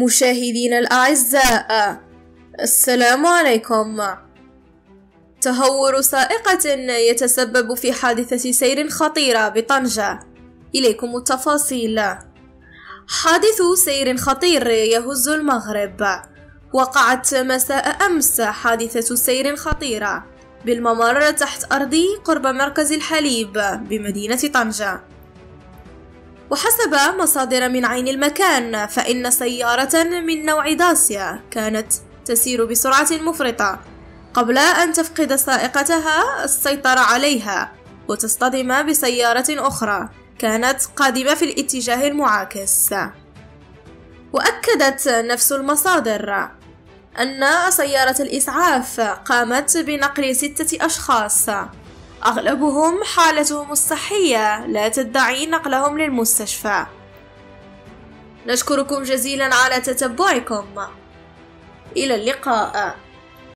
مشاهدينا الأعزاء، السلام عليكم. تهور سائقة يتسبب في حادثة سير خطيرة بطنجة. إليكم التفاصيل. حادث سير خطير يهز المغرب. وقعت مساء أمس حادثة سير خطيرة بالممر تحت أرضي قرب مركز الحليب بمدينة طنجة. وحسب مصادر من عين المكان، فإن سيارة من نوع داسيا كانت تسير بسرعة مفرطة قبل أن تفقد سائقتها السيطرة عليها وتصطدم بسيارة أخرى كانت قادمة في الاتجاه المعاكس. وأكدت نفس المصادر أن سيارة الإسعاف قامت بنقل 6 أشخاص، أغلبهم حالتهم الصحية لا تدعي نقلهم للمستشفى. نشكركم جزيلا على تتبعكم. إلى اللقاء.